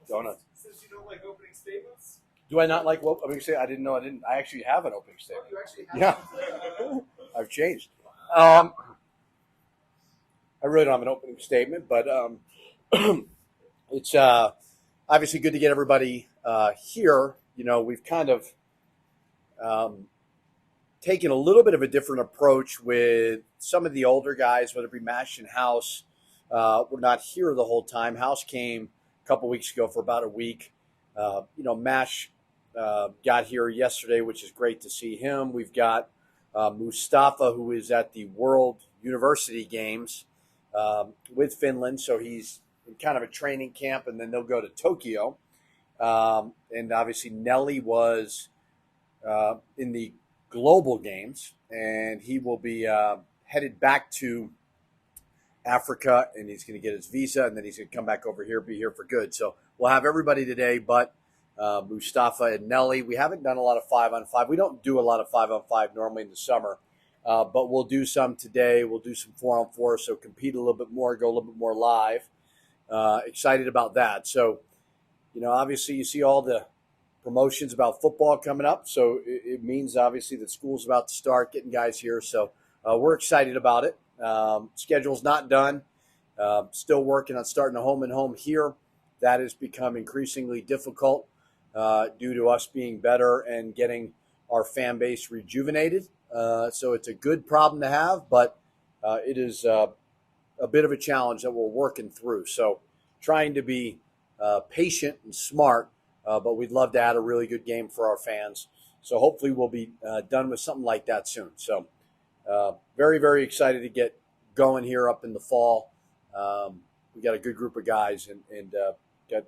Donuts. Since you don't like opening statements? Do I not like what opening statement? I didn't know. I actually have an opening statement. You actually have Yeah. I've changed. I really don't have an opening statement, but it's obviously good to get everybody here. We've kind of taken a little bit of a different approach with some of the older guys, whether it be Mash and House. We're not here the whole time. House came a couple weeks ago for about a week. Mash got here yesterday, which is great to see him. We've got Mustafa, who is at the World University Games with Finland, so he's in kind of a training camp, and then they'll go to Tokyo. And obviously Nelly was in the global games, and he will be headed back to Africa, and he's going to get his visa, and then he's going to come back over here, be here for good. So we'll have everybody today but Mustafa and Nelly. We haven't done a lot of 5-on-5. We don't do a lot of 5-on-5 normally in the summer, but we'll do some today. We'll do some 4-on-4, so compete a little bit more, go a little bit more live. Excited about that. So, obviously you see all the promotions about football coming up, so it means obviously that school's about to start, getting guys here. So we're excited about it. Schedule's not done. Still working on starting a home and home here. That has become increasingly difficult due to us being better and getting our fan base rejuvenated. So it's a good problem to have, but it is a bit of a challenge that we're working through. So trying to be patient and smart, but we'd love to add a really good game for our fans. So hopefully we'll be done with something like that soon. So very, very excited to get going here up in the fall. We got a good group of guys and got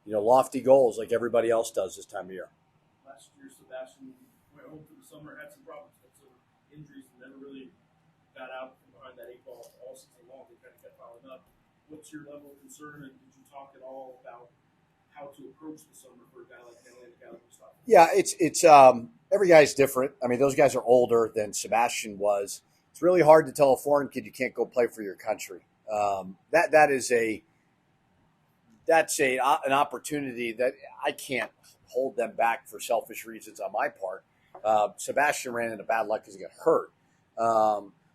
lofty goals like everybody else does this time of year. Last year, Sebastian went home for the summer, had some problems, had some injuries, and never really got out from behind that 8 ball all season long. They kind of kept piling up. What's your level of concern, and did you talk at all about how to approach the summer for a guy like Nelly and a guy like Mustafa? Yeah, it's every guy's different. I mean, those guys are older than Sebastian was. It's really hard to tell a foreign kid you can't go play for your country. That's an opportunity that I can't hold them back for selfish reasons on my part. Sebastian ran into bad luck because he got hurt.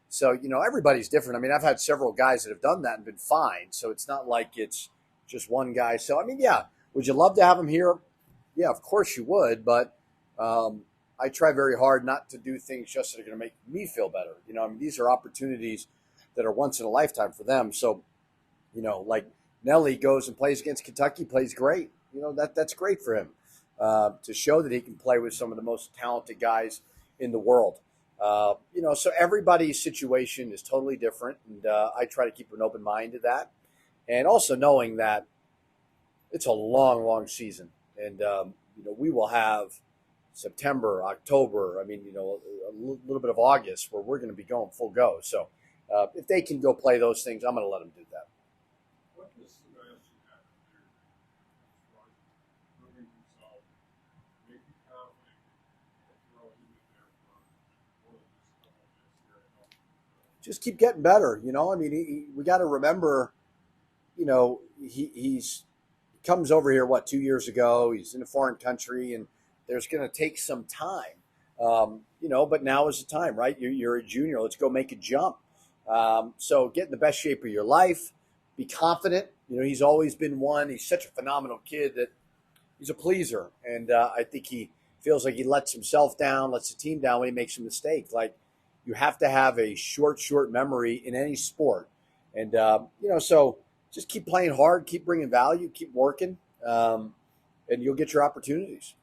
So everybody's different. I mean, I've had several guys that have done that and been fine. So it's not like it's just one guy. So I mean, yeah, would you love to have him here? Yeah, of course you would. But I try very hard not to do things just that are going to make me feel better. I mean, these are opportunities that are once in a lifetime for them. So, like Nelly goes and plays against Kentucky, plays great. That's great for him to show that he can play with some of the most talented guys in the world. So everybody's situation is totally different, and I try to keep an open mind to that, and also knowing that it's a long, long season, and we will have September, October. I mean, a little bit of August where we're going to be going full go. So if they can go play those things, I'm going to let them do that. What does Sebastian have to do as far as proving himself, make you confident, and throw him in there for more than just a couple of minutes here and help? Just keep getting better. I mean, we got to remember, he comes over here, 2 years ago. He's in a foreign country, and there's going to take some time, but now is the time, right? You're a junior. Let's go make a jump. So get in the best shape of your life. Be confident. He's always been one. He's such a phenomenal kid that he's a pleaser. And I think he feels like he lets himself down, lets the team down when he makes a mistake. Like, you have to have a short memory in any sport. And, so just keep playing hard, keep bringing value, keep working, and you'll get your opportunities.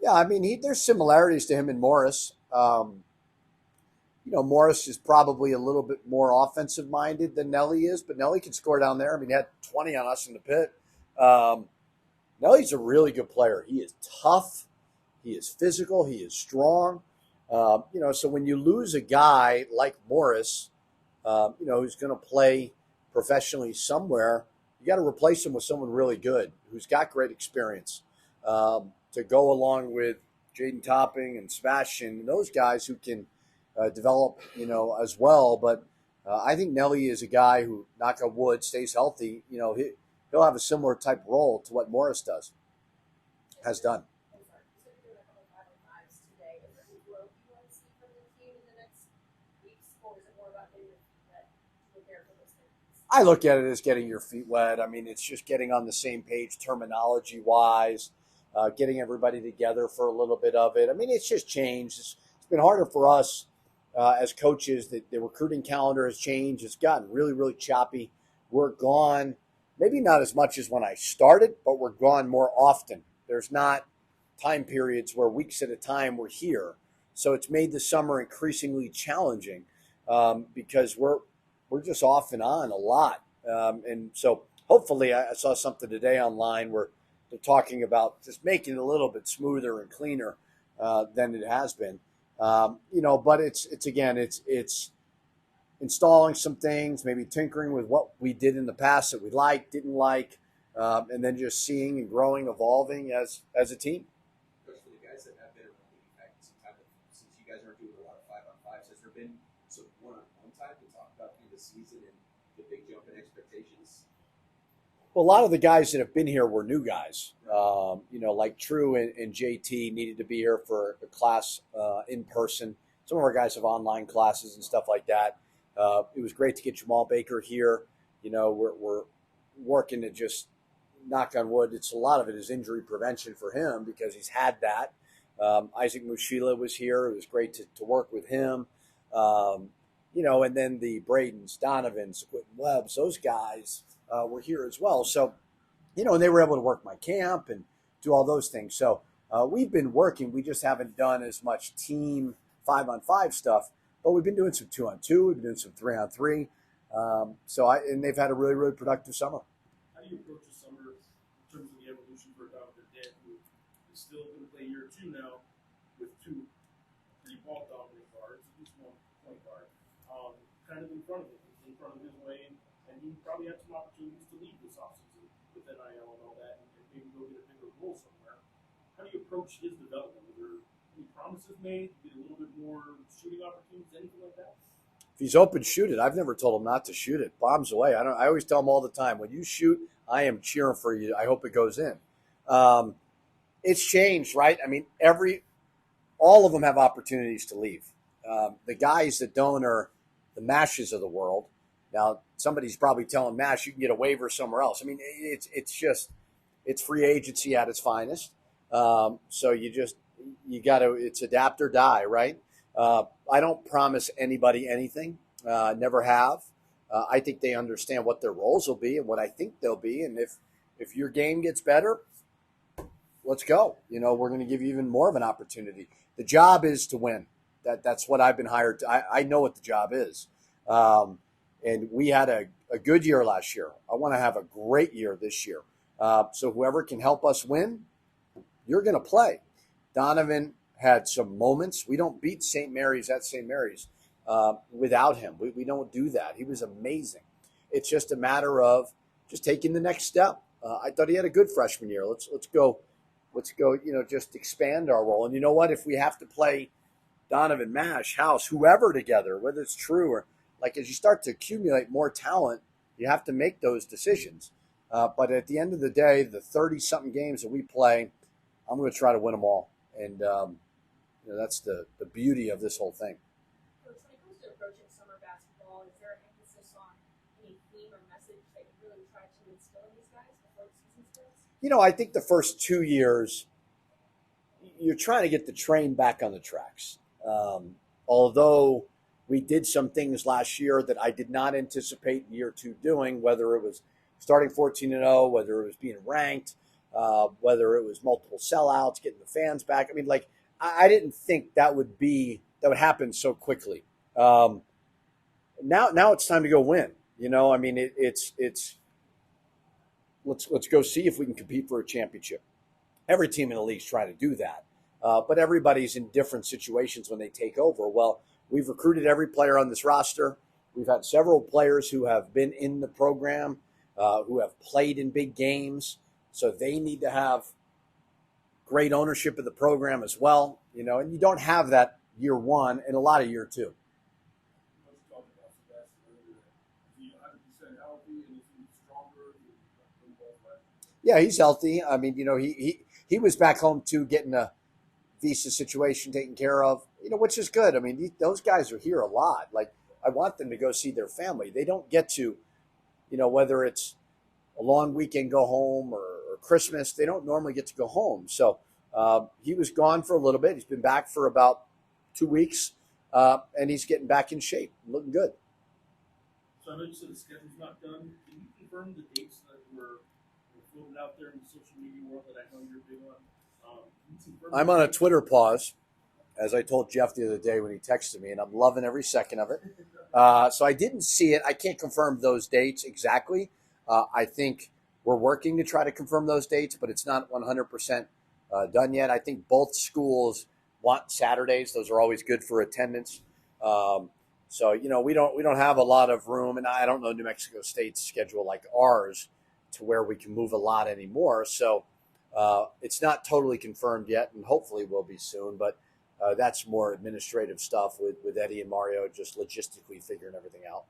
Yeah, I mean, there's similarities to him and Morris. Morris is probably a little bit more offensive-minded than Nelly is, but Nelly can score down there. I mean, he had 20 on us in the pit. Nelly's a really good player. He is tough. He is physical. He is strong. So when you lose a guy like Morris, who's going to play professionally somewhere, you got to replace him with someone really good who's got great experience. To go along with Jaden Topping and Sebastian, those guys who can, develop, as well. But I think Nelly is a guy who, knock on wood, stays healthy. He'll have a similar type role to what Morris has done. I look at it as getting your feet wet. I mean, it's just getting on the same page terminology wise, getting everybody together for a little bit of it. I mean, it's just changed. It's been harder for us as coaches. The recruiting calendar has changed. It's gotten really, really choppy. We're gone, maybe not as much as when I started, but we're gone more often. There's not time periods where weeks at a time we're here. So it's made the summer increasingly challenging because we're just off and on a lot. And so hopefully I saw something today online where they're talking about just making it a little bit smoother and cleaner than it has been. But it's installing some things, maybe tinkering with what we did in the past that we liked, didn't like, and then just seeing and growing, evolving as a team. Coach, for the guys that have been around the back some time, since you guys aren't doing a lot of 5-on-5s, has there been some one-on-one time to talk about the season and the big jump in expectations? Well, a lot of the guys that have been here were new guys. Like True and JT needed to be here for a class in person. Some of our guys have online classes and stuff like that. It was great to get Jamal Baker here. We're working to just knock on wood. It's a lot of it is injury prevention for him because he's had that. Isaac Mushila was here. It was great to work with him. And then the Bradens, Donovans, Quentin Webbs, those guys were here as well. So, and they were able to work my camp and do all those things. So we've been working. We just haven't done as much team 5-on-5 stuff, but we've been doing some 2-on-2. We've been doing some 3-on-3. And they've had a really, really productive summer. How do you approach the summer in terms of the evolution for Dr. Dan, who is still going to play year 2 now with 2 pretty ball-dominant guards, at least one point guard, kind of in front of his lane, and he probably had some opportunities to lead this offseason with NIL and all that, and maybe go get a bigger role somewhere. How do you approach his development? Were there any promises made? Get a little bit more shooting opportunities, anything like that? If he's open, shoot it. I've never told him not to shoot it. Bombs away. I always tell him all the time, when you shoot, I am cheering for you. I hope it goes in. It's changed, right? I mean, all of them have opportunities to leave. The guys that don't are the Mashes of the world. Now, somebody's probably telling Mash you can get a waiver somewhere else. I mean, it's free agency at its finest. So it's adapt or die, right? I don't promise anybody anything. Never have. I think they understand what their roles will be and what I think they'll be. And if your game gets better, let's go. We're going to give you even more of an opportunity. The job is to win. That's what I've been hired to. I know what the job is. And we had a good year last year. I want to have a great year this year. So whoever can help us win, you're going to play. Donovan had some moments. We don't beat St. Mary's at St. Mary's without him. We don't do that. He was amazing. It's just a matter of just taking the next step. I thought he had a good freshman year. Let's go. Just expand our role. And you know what? If we have to play Donovan, Mash, House, whoever together, whether it's True or as you start to accumulate more talent, you have to make those decisions. But at the end of the day, the 30-something games that we play, I'm going to try to win them all. And that's the beauty of this whole thing. Coach, when it comes to approaching summer basketball, is there an emphasis on any theme or message that you really try to instill in these guys before the season starts? I think the first 2 years, you're trying to get the train back on the tracks. Although we did some things last year that I did not anticipate year 2 doing, whether it was starting 14-0, whether it was being ranked, whether it was multiple sellouts, getting the fans back. I mean, I didn't think that would happen so quickly. Now it's time to go win. I mean, it's let's go see if we can compete for a championship. Every team in the league's trying to do that, but everybody's in different situations when they take over. Well, we've recruited every player on this roster. We've had several players who have been in the program, who have played in big games. So they need to have great ownership of the program as well, and you don't have that year one and a lot of year two. You talked about Sebastian earlier. Is he 100% healthy, and is he stronger than he was last year? Yeah, he's healthy. I mean, he was back home too, getting a visa situation taken care of, which is good. I mean, those guys are here a lot. Like, I want them to go see their family. They don't get to, whether it's a long weekend go home or Christmas, they don't normally get to go home. So he was gone for a little bit. He's been back for about 2 weeks, and he's getting back in shape, looking good. So I know you said the schedule's not done. Can you confirm the dates that were floated out there in the social media world that I know you're big on? Can you confirm I'm the on a dates? Twitter pause, as I told Geoff the other day when he texted me, and I'm loving every second of it. So I didn't see it. I can't confirm those dates exactly. I think we're working to try to confirm those dates, but it's not 100% done yet. I think both schools want Saturdays. Those are always good for attendance. So we don't have a lot of room, and I don't know New Mexico State's schedule like ours to where we can move a lot anymore. So it's not totally confirmed yet, and hopefully will be soon. But that's more administrative stuff with Eddie and Mario just logistically figuring everything out.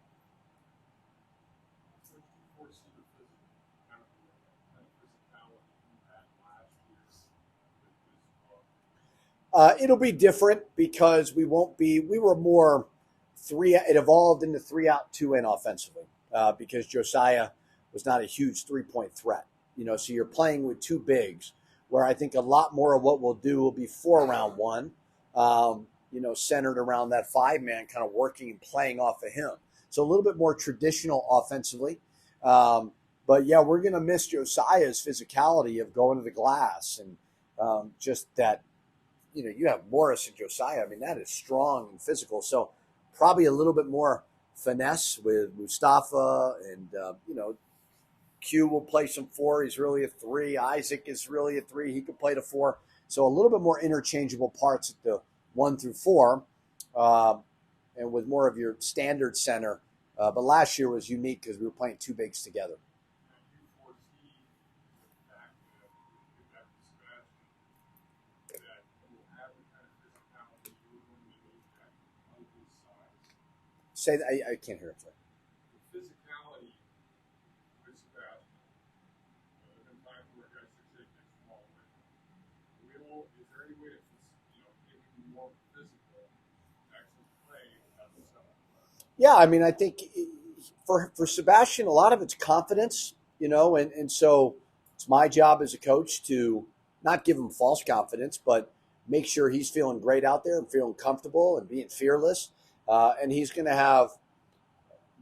What do you foresee the kind of physicality you had last year with this club? It'll be different because we were more it evolved into 3 out, 2 in offensively because Josiah was not a huge 3-point threat. So you're playing with 2 bigs where I think a lot more of what we'll do will be 4 around 1, centered around that 5-man kind of working and playing off of him. So a little bit more traditional offensively. But yeah, we're going to miss Josiah's physicality of going to the glass and just that, you have Morris and Josiah. I mean, that is strong and physical. So probably a little bit more finesse with Mustafa and, Q will play some 4. He's really a 3. Isaac is really a 3. He could play the 4. So a little bit more interchangeable parts at the 1 through 4, and with more of your standard center. But last year was unique because we were playing 2 bigs together. And you foresee the fact that if you get back to Sebastian, that you will have the kind of physicality you were going to need at his size. Say that I can't hear it. Sorry. The physicality with Sebastian, there have been times where a guy 6'8" gets the ball away. Is there any way to, make him more physical, actually play at the 7? Yeah, I mean, I think for Sebastian, a lot of it's confidence, and so it's my job as a coach to not give him false confidence, but make sure he's feeling great out there and feeling comfortable and being fearless. And he's going to have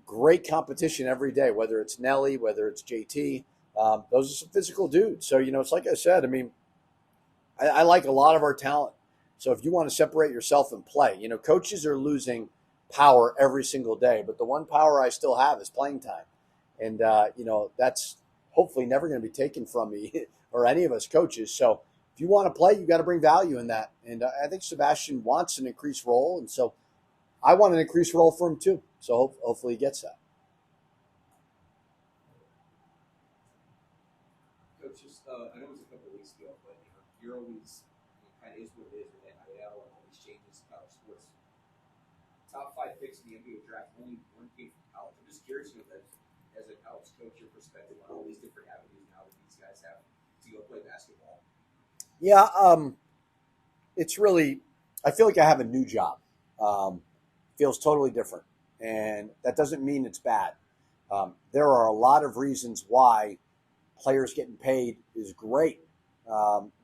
great competition every day, whether it's Nelly, whether it's JT. Those are some physical dudes. So, it's like I said, I mean, I like a lot of our talent. So if you want to separate yourself and play, coaches are losing power every single day, but the one power I still have is playing time. And, that's hopefully never going to be taken from me or any of us coaches. So if you want to play, you got to bring value in that. And I think Sebastian wants an increased role. And so I want an increased role for him too. So hopefully he gets that. Coach, just I know it was a couple of weeks ago, but you're always kind of is what it is with NIL and all these changes in college sports. Top 5 picks in the NBA draft, only 1 came from college. I'm just curious, as a college coach, your perspective on all these different avenues now that these guys have to go play basketball. Yeah, it's really, I feel like I have a new job. Feels totally different, and that doesn't mean it's bad. There are a lot of reasons why players getting paid is great,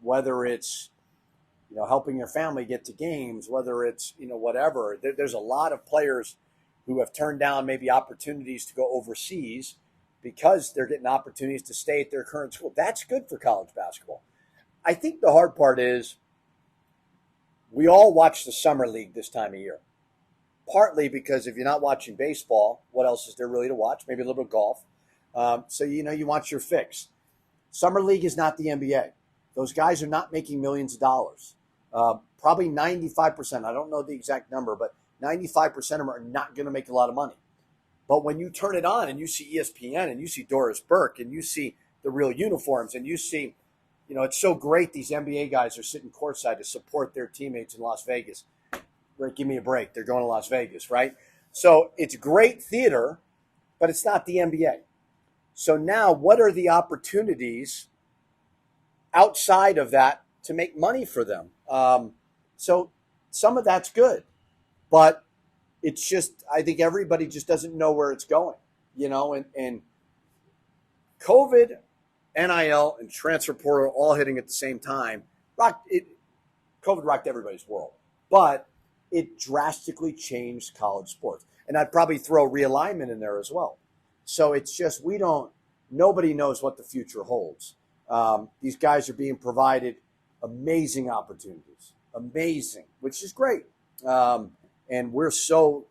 whether it's helping your family get to games, whether it's whatever. There's a lot of players who have turned down maybe opportunities to go overseas because they're getting opportunities to stay at their current school. That's good for college basketball. I think the hard part is we all watch the summer league this time of year. Partly because if you're not watching baseball, what else is there really to watch? Maybe a little bit of golf. So you want your fix. Summer league is not the NBA. Those guys are not making millions of dollars. Probably 95%. I don't know the exact number, but 95% of them are not going to make a lot of money. But when you turn it on and you see ESPN and you see Doris Burke and you see the real uniforms and you see, it's so great these NBA guys are sitting courtside to support their teammates in Las Vegas. right, give me a break. They're going to Las Vegas, right? So it's great theater, but it's not the NBA. So now, what are the opportunities outside of that to make money for them? So some of that's good, but it's just I think everybody just doesn't know where it's going, and COVID, NIL, and transfer portal all hitting at the same time. COVID rocked everybody's world, but it drastically changed college sports. And I'd probably throw realignment in there as well. So it's just nobody knows what the future holds. These guys are being provided amazing opportunities, which is great. And we're so,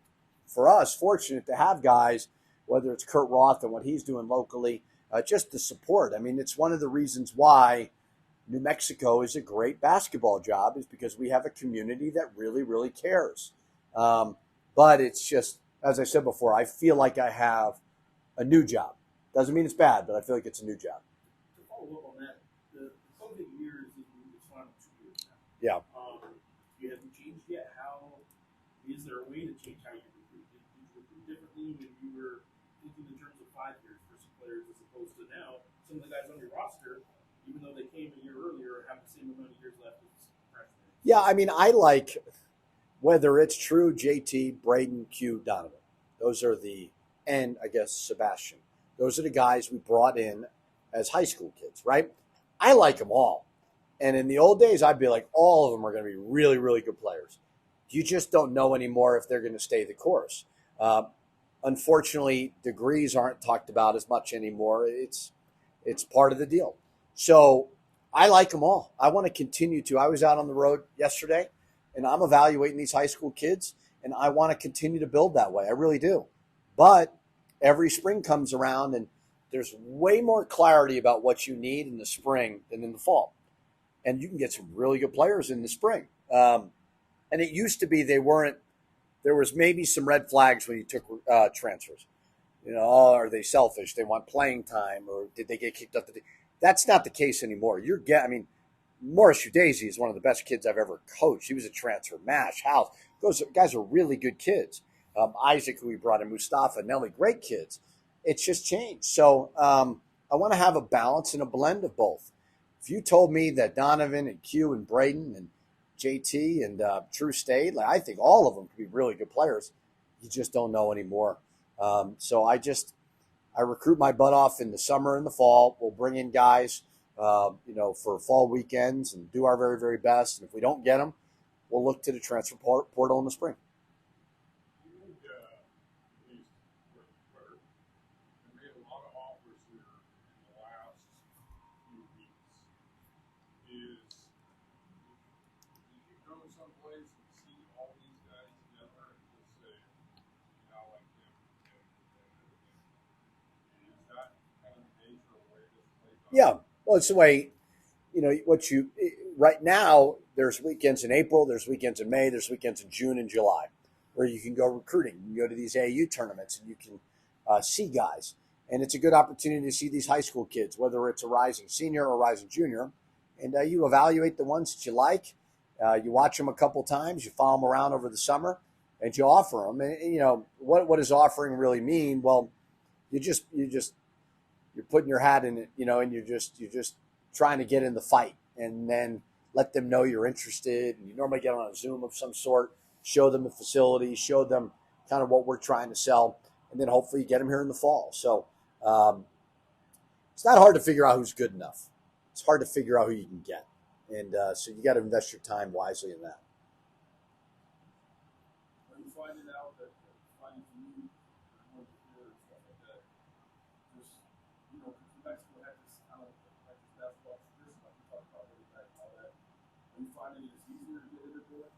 for us, fortunate to have guys, whether it's Kurt Roth and what he's doing locally, just the support. I mean, it's one of the reasons why New Mexico is a great basketball job is because we have a community that really, really cares. But it's just, as I said before, I feel like I have a new job. Doesn't mean it's bad, but I feel like it's a new job. To follow up on that, the COVID years is the final 2 years now. Yeah. You haven't changed yet. Is there a way to change how you recruit? Did you recruit differently when you were thinking in terms of 5 years for some players as opposed to now? Some of the guys on your roster, even though they came a year earlier, have the same amount of years left as freshmen. Yeah, I mean, I like whether it's True, JT, Braden, Q, Donovan. Those are and I guess Sebastian. Those are the guys we brought in as high school kids, right? I like them all. And in the old days, I'd be like, all of them are going to be really, really good players. You just don't know anymore if they're going to stay the course. Unfortunately, degrees aren't talked about as much anymore. It's part of the deal. So I like them all. I want to continue to. I was out on the road yesterday, and I'm evaluating these high school kids, and I want to continue to build that way. I really do. But every spring comes around, and there's way more clarity about what you need in the spring than in the fall. And you can get some really good players in the spring. And it used to be there was maybe some red flags when you took transfers. Are they selfish? They want playing time, or did they get kicked up? That's not the case anymore. Morris Udeze is one of the best kids I've ever coached. He was a transfer. Mash, House. Those guys are really good kids. Isaac, who we brought in, Mustafa, Nelly, great kids. It's just changed. So I want to have a balance and a blend of both. If you told me that Donovan and Q and Braden and JT and True stayed, I think all of them could be really good players. You just don't know anymore. So I recruit my butt off in the summer and the fall. We'll bring in guys, for fall weekends and do our very, very best. And if we don't get them, we'll look to the transfer portal in the spring. Yeah, well, it's the way, right now, there's weekends in April, there's weekends in May, there's weekends in June and July where you can go recruiting. You can go to these AAU tournaments and you can see guys. And it's a good opportunity to see these high school kids, whether it's a rising senior or a rising junior. And you evaluate the ones that you like. You watch them a couple times, you follow them around over the summer, and you offer them. And, what does offering really mean? Well, you're putting your hat in it, and you're just trying to get in the fight and then let them know you're interested. And you normally get on a Zoom of some sort, show them the facility, show them kind of what we're trying to sell, and then hopefully you get them here in the fall. So it's not hard to figure out who's good enough. It's hard to figure out who you can get. And so you got to invest your time wisely in that. Are you finding out that finding new and stuff like that, just, Mexico had this kind of like this basketball tradition, like we talked about really back and all that. Are you finding it's easier to get into it?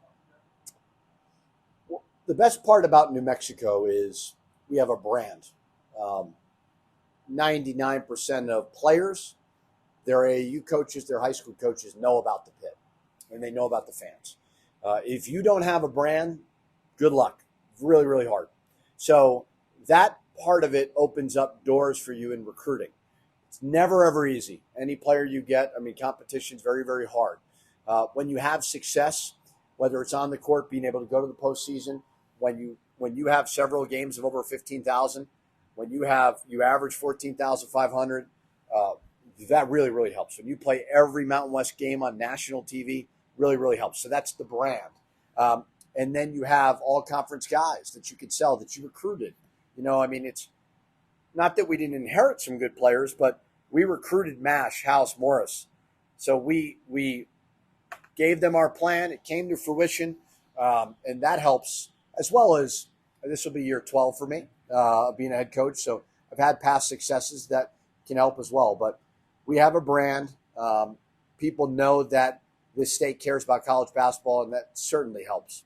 Well, the best part about New Mexico is we have a brand. 99% of players, their AAU coaches, their high school coaches know about the pit, and they know about the fans. If you don't have a brand, good luck. Really, really hard. So that part of it opens up doors for you in recruiting. It's never, ever easy. Any player you get, competition is very, very hard. When you have success, whether it's on the court, being able to go to the postseason, when you have several games of over 15,000, when you average 14,500, that really, really helps. When you play every Mountain West game on national TV, really, really helps. So that's the brand. And then you have all conference guys that you could sell, that you recruited. It's not that we didn't inherit some good players, but we recruited Mash, House, Morris. So we gave them our plan. It came to fruition, and that helps, as well as this will be year 12 for me, being a head coach. So I've had past successes that can help as well. But we have a brand. People know that this state cares about college basketball, and that certainly helps.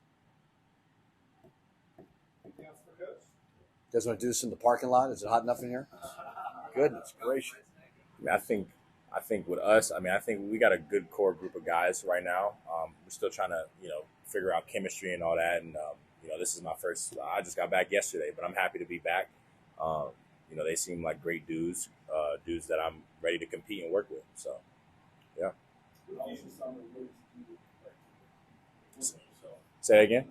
Anything else for Coach? You guys want to do this in the parking lot? Is it hot enough in here? Goodness gracious. I think with us, I think we got a good core group of guys right now. We're still trying to, figure out chemistry and all that. And, this is my first, I just got back yesterday, but I'm happy to be back. They seem like great dudes that I'm ready to compete and work with. So, yeah. Say that again?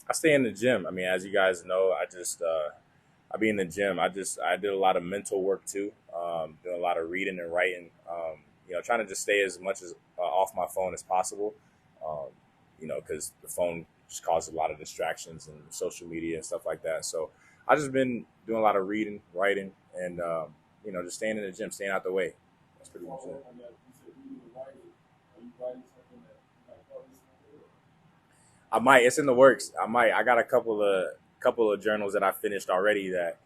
I stay in the gym. As you guys know, I be in the gym. I did a lot of mental work too, doing a lot of reading and writing, trying to just stay as much as off my phone as possible, because the phone just causes a lot of distractions and social media and stuff like that. So I just been doing a lot of reading, writing, and, just staying in the gym, staying out the way. That's pretty much it. I might. It's in the works. I got a couple of journals that I finished already that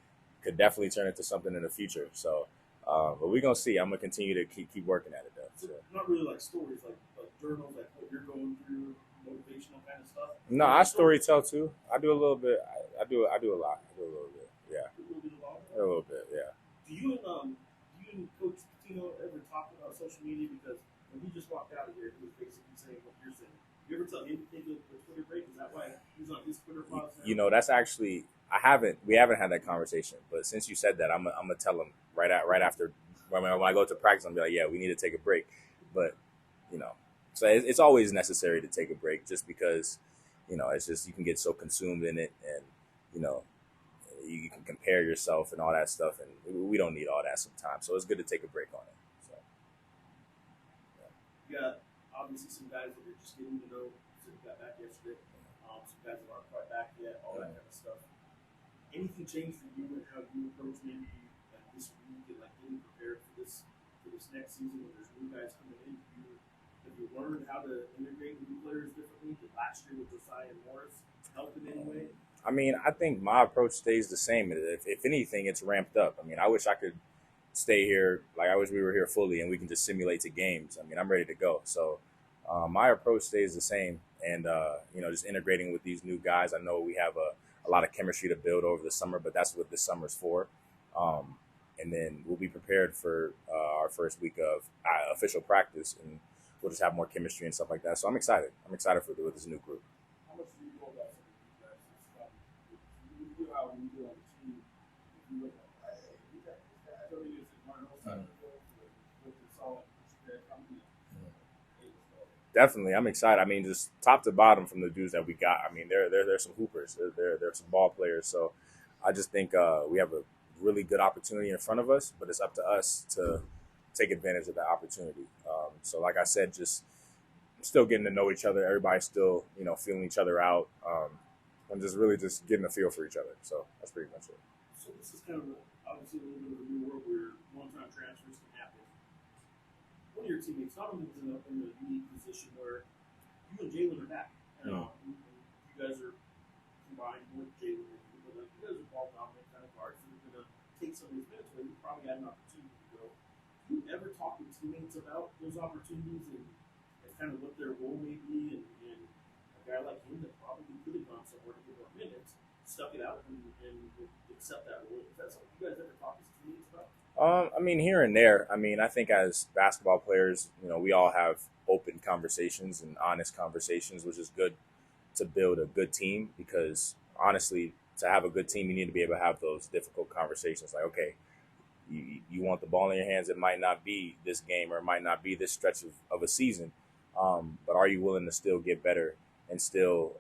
could definitely turn into something in the future. So, but we're gonna see. I'm gonna continue to keep working at it though. So. Not really like stories, like journals, like what you're going through, motivational kind of stuff. No, I story tell too. I do a little bit. I do a lot. I do a little bit. Yeah. A little bit. Yeah. Do you and Coach Pitino ever talk about social media? Because when he just walked out of here, he was basically saying what you're saying. You ever tell him to take a Twitter break? Is that why he's on his Twitter pause now? That's actually we haven't had that conversation. But since you said that, I'm gonna tell him right after when I go to practice. I'm be like, yeah, we need to take a break. But so it's always necessary to take a break, just because it's just you can get so consumed in it, and you can compare yourself and all that stuff, and we don't need all that sometimes. So it's good to take a break on it. So you got obviously some guys that you're just getting to know. So you got back yesterday. Some guys that aren't quite back yet. All that kind of stuff. Anything changed for you and how you approach maybe like this week and like getting prepared for this next season when there's new guys coming in? Have you learned how to integrate new players differently? Did last year with Josiah and Morris help in any way? I think my approach stays the same. If anything, it's ramped up. I wish I could stay here. Like, I wish we were here fully and we can just simulate to games. I'm ready to go. So my approach stays the same. And, just integrating with these new guys. I know we have a lot of chemistry to build over the summer, but that's what this summer's for. And then we'll be prepared for our first week of official practice, and we'll just have more chemistry and stuff like that. So I'm excited. I'm excited with this new group. How much do you know about some of these guys? You do how when you do on the team, if you look at, hey, we got this guy. I mean, it's one of those types of goals with the solid coming in. Definitely, I'm excited. Just top to bottom from the dudes that we got. They're some hoopers. They're some ball players. So I just think we have a really good opportunity in front of us, but it's up to us to take advantage of that opportunity. So like I said, just still getting to know each other. Everybody's still, feeling each other out. And just really just getting a feel for each other. So that's pretty much it. So this is kind of obviously a little bit of a new world where one-time transfers can happen. One of your teammates, not only is in a unique position where you and Jaelen are back. You guys are combined with Jaelen, but you guys are ball dominant kind of guards, so you're going to take some of these minutes where you probably had an opportunity to go. Do you ever talk with teammates about those opportunities and kind of what their role may be? And a guy like him that probably could have gone somewhere to get more minutes, stuck it out and accept that role. Is that something you guys ever talk with teammates about? Here and there. I think as basketball players, we all have open conversations and honest conversations, which is good to build a good team, because honestly, to have a good team, you need to be able to have those difficult conversations. Like, okay, you want the ball in your hands. It might not be this game or it might not be this stretch of a season, but are you willing to still get better and still,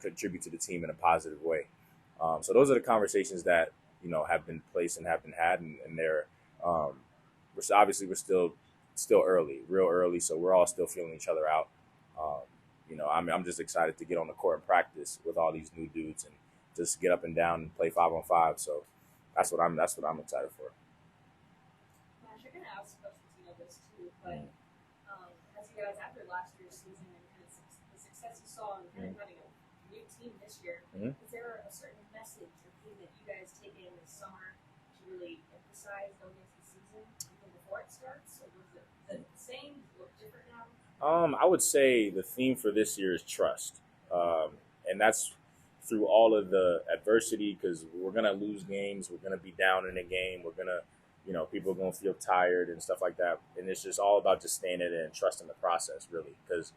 contribute to the team in a positive way? So those are the conversations that, have been placed and have been had, and they're, we're still early, real early, so we're all still feeling each other out. I'm just excited to get on the court and practice with all these new dudes and just get up and down and play 5-on-5. So that's what I'm excited for. Mash, you're gonna ask Coach Pitino this too, but as you guys after last year's season and kind of the success you saw and kind of having a new team this year, is there a certain message or thing that you guys take in this summer to really emphasize going into the season even before it starts? Or was it the same? Does it look different now? I would say the theme for this year is trust, and that's through all of the adversity, because we're gonna lose games, we're gonna be down in a game, we're gonna, people are gonna feel tired and stuff like that, and it's just all about just staying in it and trusting the process, really, because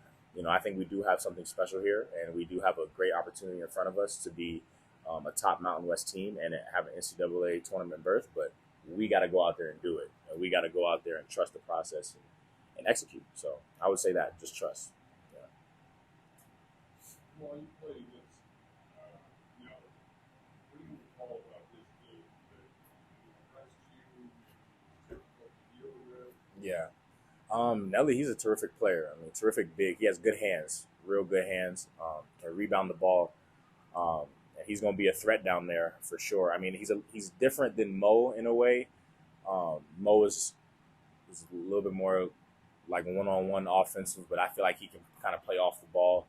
I think we do have something special here, and we do have a great opportunity in front of us to be a top Mountain West team and have an NCAA tournament berth, but we got to go out there and do it. And we got to go out there and trust the process and execute. So I would say that, just trust. Yeah. Well, you played against, what do you recall about this game that impressed you, difficult to deal with? Yeah. Nelly, he's a terrific player. I mean, terrific big. He has good hands, real good hands. Can rebound the ball. And he's going to be a threat down there for sure. I mean, he's different than Mo in a way. Mo is a little bit more like one-on-one offensive, but I feel like he can kind of play off the ball,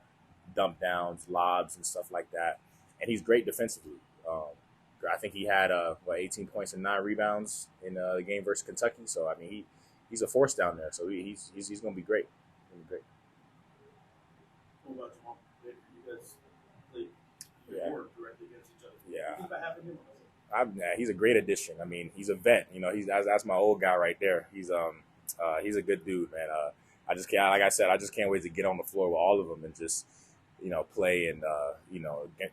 dump downs, lobs, and stuff like that. And he's great defensively. I think he had 18 points and 9 rebounds in the game versus Kentucky. So I mean, he's a force down there. So he's going to be great. He's great. What about Jamal? You guys played directly against each other. Yeah. What do you think about having him on? He's a great addition. I mean, he's a vet. That's my old guy right there. He's a good dude, man. I just can't, like I said, I just can't wait to get on the floor with all of them and just, play and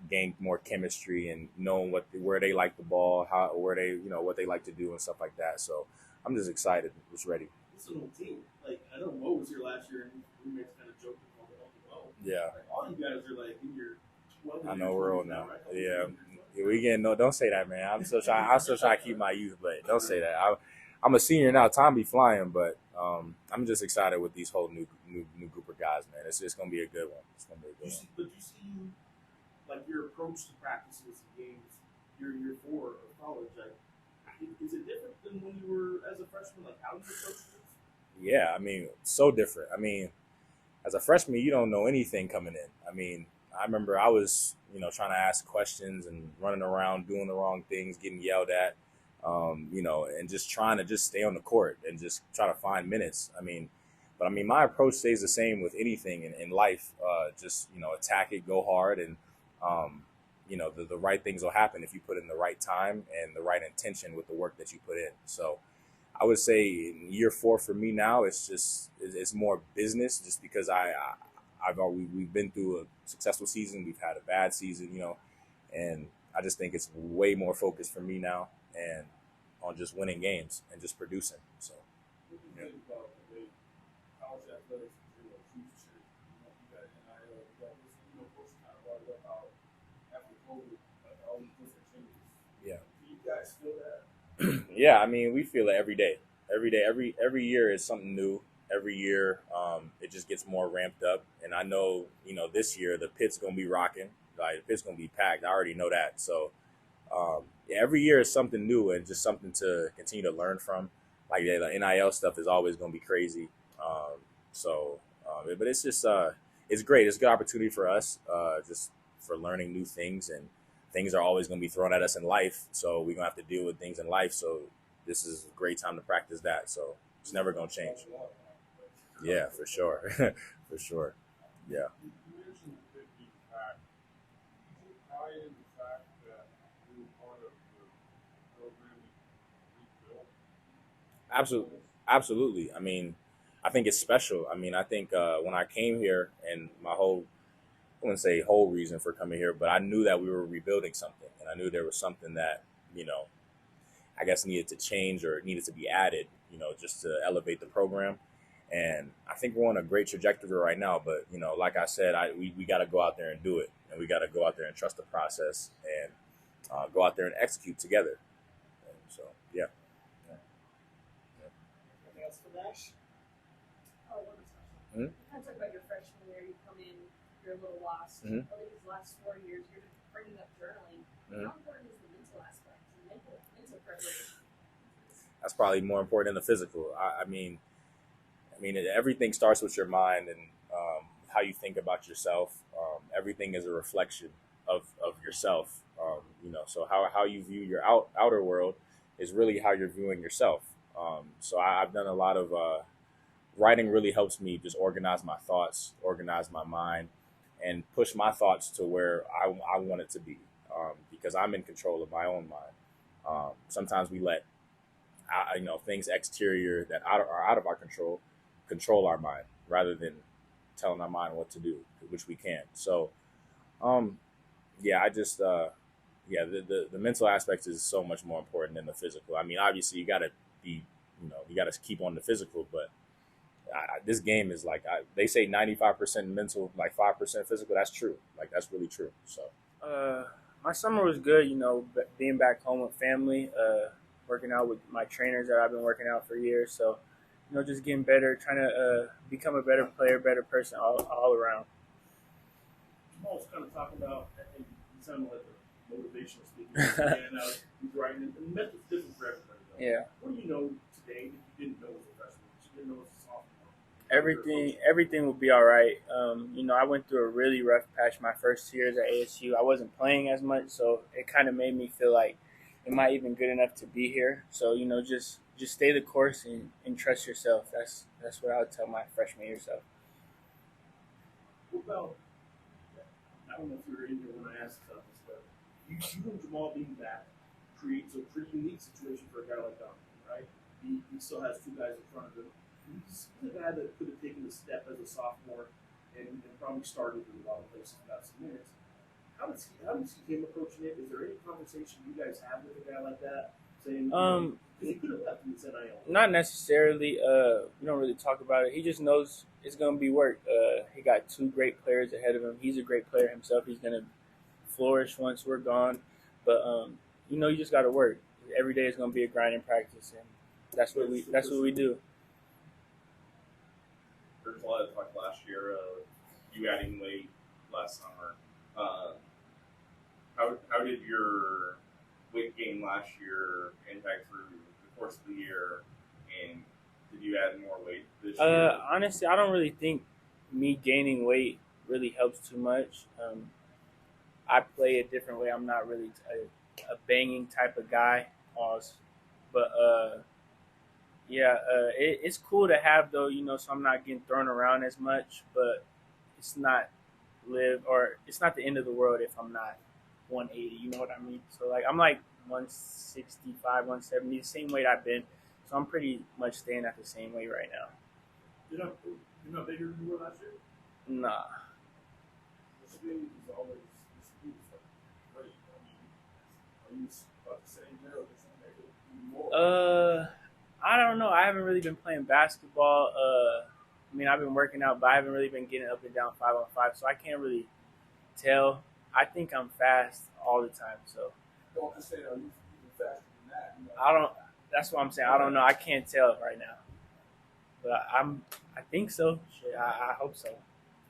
gain more chemistry and knowing where they like the ball, where they, what they like to do and stuff like that. So I'm just excited, just ready. This is an old team. Like, I know Mo was here last year, and roommates kind of joked about Mo. Yeah. Like, all you guys are like in your 12. I know we're old now. Yeah. We getting don't say that, man. I'm still trying to keep my youth, but don't say that. I'm a senior now. Time be flying, but I'm just excited with these whole new group of guys, man. It's gonna be a good one. It's gonna be a good one. But you see, like your approach to practices and games, year 4 of college, like, is it different than when you were as a freshman? Like how you approach things? Yeah, I mean, so different. I mean, as a freshman, you don't know anything coming in. I mean, I remember I was, trying to ask questions and running around doing the wrong things, getting yelled at, and just trying to just stay on the court and just try to find minutes. But my approach stays the same with anything in life. Just, attack it, go hard, and, the right things will happen if you put in the right time and the right intention with the work that you put in. So I would say in year 4 for me now, it's more business, just because we've been through a successful season, we've had a bad season, and I just think it's way more focused for me now and on just winning games and just producing. So, What do you think about the way college athletics is a future? You got NIL, you got this, Coach kind of brought it up how after COVID, like all these different changes. Yeah. Do you guys feel that? Yeah, we feel it every day. Every year is something new. Every year, it just gets more ramped up. And I know, this year the pit's gonna be rocking. Like the pit's gonna be packed. I already know that. So, every year is something new and just something to continue to learn from. Like the NIL stuff is always gonna be crazy. But it's just it's great. It's a good opportunity for us, just for learning new things, and things are always gonna be thrown at us in life. So we're gonna have to deal with things in life. So this is a great time to practice that. So it's never gonna change. Yeah, for sure. For sure. Yeah. You mentioned the 50 pack. Is it tied in the fact that you were part of the program that we built? Absolutely. I think it's special. I think when I came here, and I wouldn't say whole reason for coming here, but I knew that we were rebuilding something, and I knew there was something that, I guess needed to change or needed to be added, just to elevate the program. And I think we're on a great trajectory right now. But like I said, we got to go out there and do it, and we got to go out there and trust the process and go out there and execute together. And so yeah. Anything else for Nash? Oh, one more Mhm. question. Kind of talk about your freshman year. You come in, you're a little lost. Mhm. Over these last 4 years, you're bringing up journaling. Mhm. How important is the mental aspect and mental preparation? That's probably more important than the physical. I mean, everything starts with your mind and how you think about yourself. Everything is a reflection of yourself. So how you view your outer world is really how you're viewing yourself. So I've done a lot of writing. Really helps me just organize my thoughts, organize my mind, and push my thoughts to where I want it to be. Because I'm in control of my own mind. Sometimes we let things exterior that are out of our control our mind rather than telling our mind what to do, which we can. So, I just, the mental aspect is so much more important than the physical. I mean, obviously you got to you got to keep on the physical, but this game is like, they say 95% mental, like 5% physical. That's true. Like, that's really true. So, my summer was good, being back home with family, working out with my trainers that I've been working out for years. So, just getting better, trying to become a better player, better person all around. Jamal was kind of talking about, I think he sounded like a motivational speaker. And he's writing, and mental's different for everybody. Though. Yeah. What do you know today that you didn't know as a freshman, that you didn't know as a sophomore? Everything will be all right. I went through a really rough patch my first 2 years at ASU. I wasn't playing as much, so it kind of made me feel like, am I even good enough to be here? So, just stay the course and trust yourself. That's what I would tell my freshman year self. What about, I don't know if you were in here when I asked about this, but you and Jamal being back creates a pretty unique situation for a guy like Donovan, right? He still has two guys in front of him. He's the guy that could have taken a step as a sophomore and probably started in a lot of places without some minutes. How does he approaching it? Is there any conversation you guys have with a guy like that? Saying, he could have left in his NIL. Not necessarily. We don't really talk about it. He just knows it's going to be work. He got two great players ahead of him. He's a great player himself. He's going to flourish once we're gone. But you just got to work. Every day is going to be a grinding practice, and that's what we do. There's a lot of talk last year of you adding weight last summer. How did your weight gain last year impact through the course of the year, and did you add more weight this year? Honestly, I don't really think me gaining weight really helps too much. I play a different way. I'm not really a banging type of guy. But it's cool to have though, so I'm not getting thrown around as much. But it's not the end of the world if I'm not 180. You know what I mean? So like I'm like 165, 170, the same weight I've been. So I'm pretty much staying at the same weight right now. You're not bigger than you were last year? Nah. This thing is always great. Are you about to say no? More? I don't know. I haven't really been playing basketball. I've been working out, but I haven't really been getting up and down 5-on-5, so I can't really tell. I think I'm fast all the time, so. Don't just say, are you even faster than that? I don't. That's what I'm saying. I don't know. I can't tell right now, but I think so. Shit, I hope so.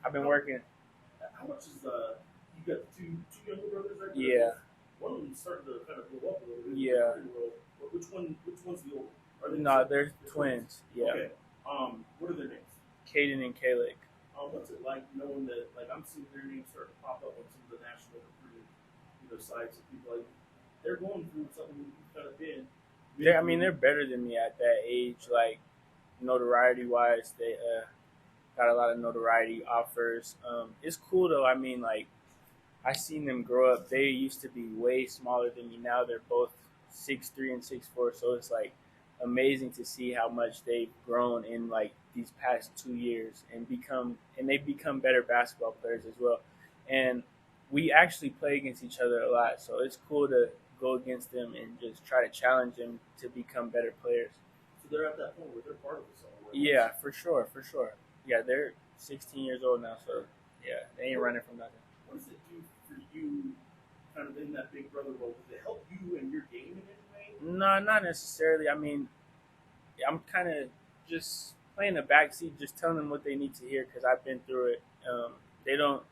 I've been working. How much is you got two younger brothers right there? Yeah. One of them's starting to kind of grow up a little bit. Yeah. Which one's the older? Are they No, they're twins. Yeah. Okay. What are their names? Caden and Kalik. What's it like knowing that, like, I'm seeing their names start to pop up on some of the national recruiting, sites, and people like they're going through something you've kind of been. They're better than me at that age. Like notoriety wise, they got a lot of notoriety offers. It's cool though. I seen them grow up. They used to be way smaller than me. Now they're both 6'3" and 6'4". So it's like amazing to see how much they've grown in like these past 2 years and they've become better basketball players as well. And we actually play against each other a lot. So it's cool to go against them and just try to challenge them to become better players. So they're at that point where they're part of this all. Yeah, for sure. Yeah, they're 16 years old now, so yeah, they ain't running from nothing. What does it do for you, kind of in that big brother role? Does it help you and your game in any way? No, not necessarily. I mean, I'm kind of just playing the backseat, just telling them what they need to hear because I've been through it. They don't.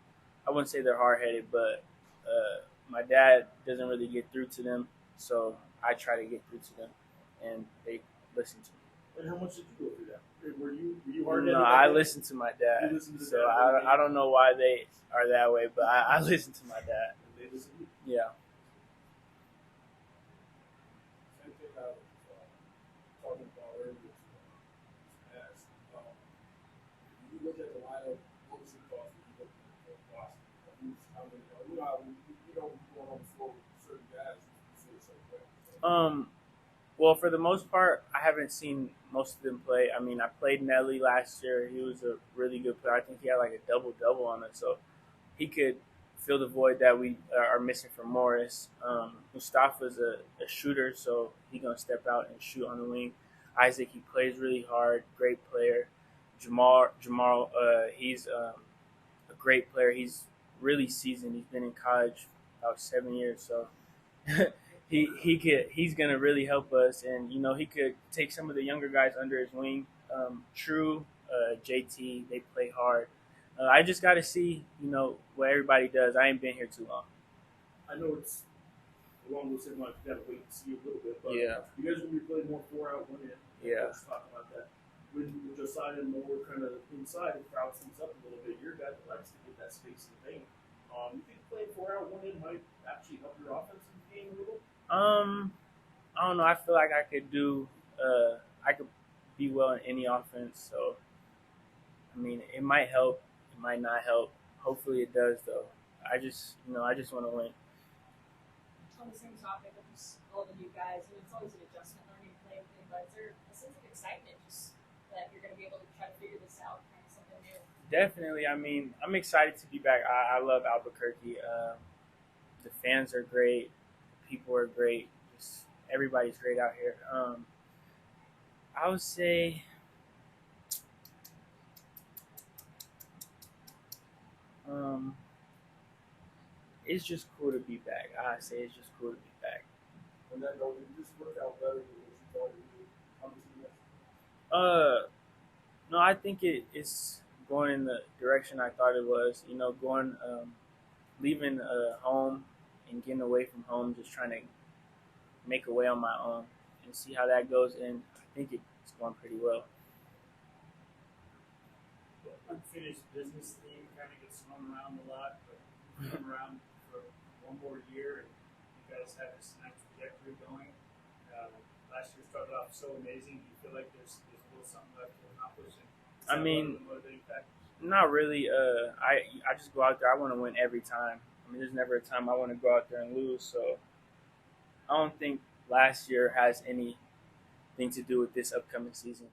I wouldn't say they're hard headed, but my dad doesn't really get through to them, so I try to get through to them, and they listen to me. And how much did you go through that? Were you hard headed? No, I listen to my dad, so I don't know why they are that way, but I listen to my dad. They listen to you. Yeah. Same thing I was talking about earlier today. As, if you look at the lineup, what was it cost when you look at Boston? Who's how many? You know, we don't go on before certain guys. You feel so quick. Well, for the most part, I haven't seen most of them play. I mean, I played Nelly last year. He was a really good player. I think he had like a double-double on it, so he could fill the void that we are missing from Morris. Mustafa's a shooter, so he's going to step out and shoot on the wing. Isaac, he plays really hard, great player. Jamal, he's a great player. He's really seasoned. He's been in college about 7 years, so he's gonna really help us, and he could take some of the younger guys under his wing. True, JT, they play hard. I just got to see what everybody does. I ain't been here too long. I know it's along those same lines. You got to wait and see a little bit, but Yeah. you guys will be playing more 4-out, 1-in. Yeah. Let's talk about that. When Josiah and Mo were kind of inside, the crowd things up a little bit. You're a guy that likes to get that space in the paint. You think playing 4-out, 1-in might actually help your offensive game a little? I don't know. I feel like I could be well in any offense. So, I mean, it might help. It might not help. Hopefully, it does, though. I just want to win. On the same topic of just all the new guys, it's always an adjustment learning to play with them, but is there a sense of excitement just that you're going to be able to try to figure this out, kind of something new? Definitely. I mean, I'm excited to be back. I love Albuquerque. The fans are great. The people are great. Just everybody's great out here. I would say it's just cool to be back. I say it's just cool to be back. And that goes, did this work out better than what you thought it would? How much you missed? No, I think it's going in the direction I thought it was. Going, leaving home and getting away from home, just trying to make a way on my own and see how that goes. And I think it's going pretty well. The unfinished business theme kind of gets thrown around a lot, but we've been around for one more year, and you guys have this nice trajectory going. Last year started off so amazing. Do you feel like there's a little something left to accomplish? I mean, not really. I just go out there. I want to win every time. I mean, there's never a time I want to go out there and lose. So I don't think last year has anything to do with this upcoming season.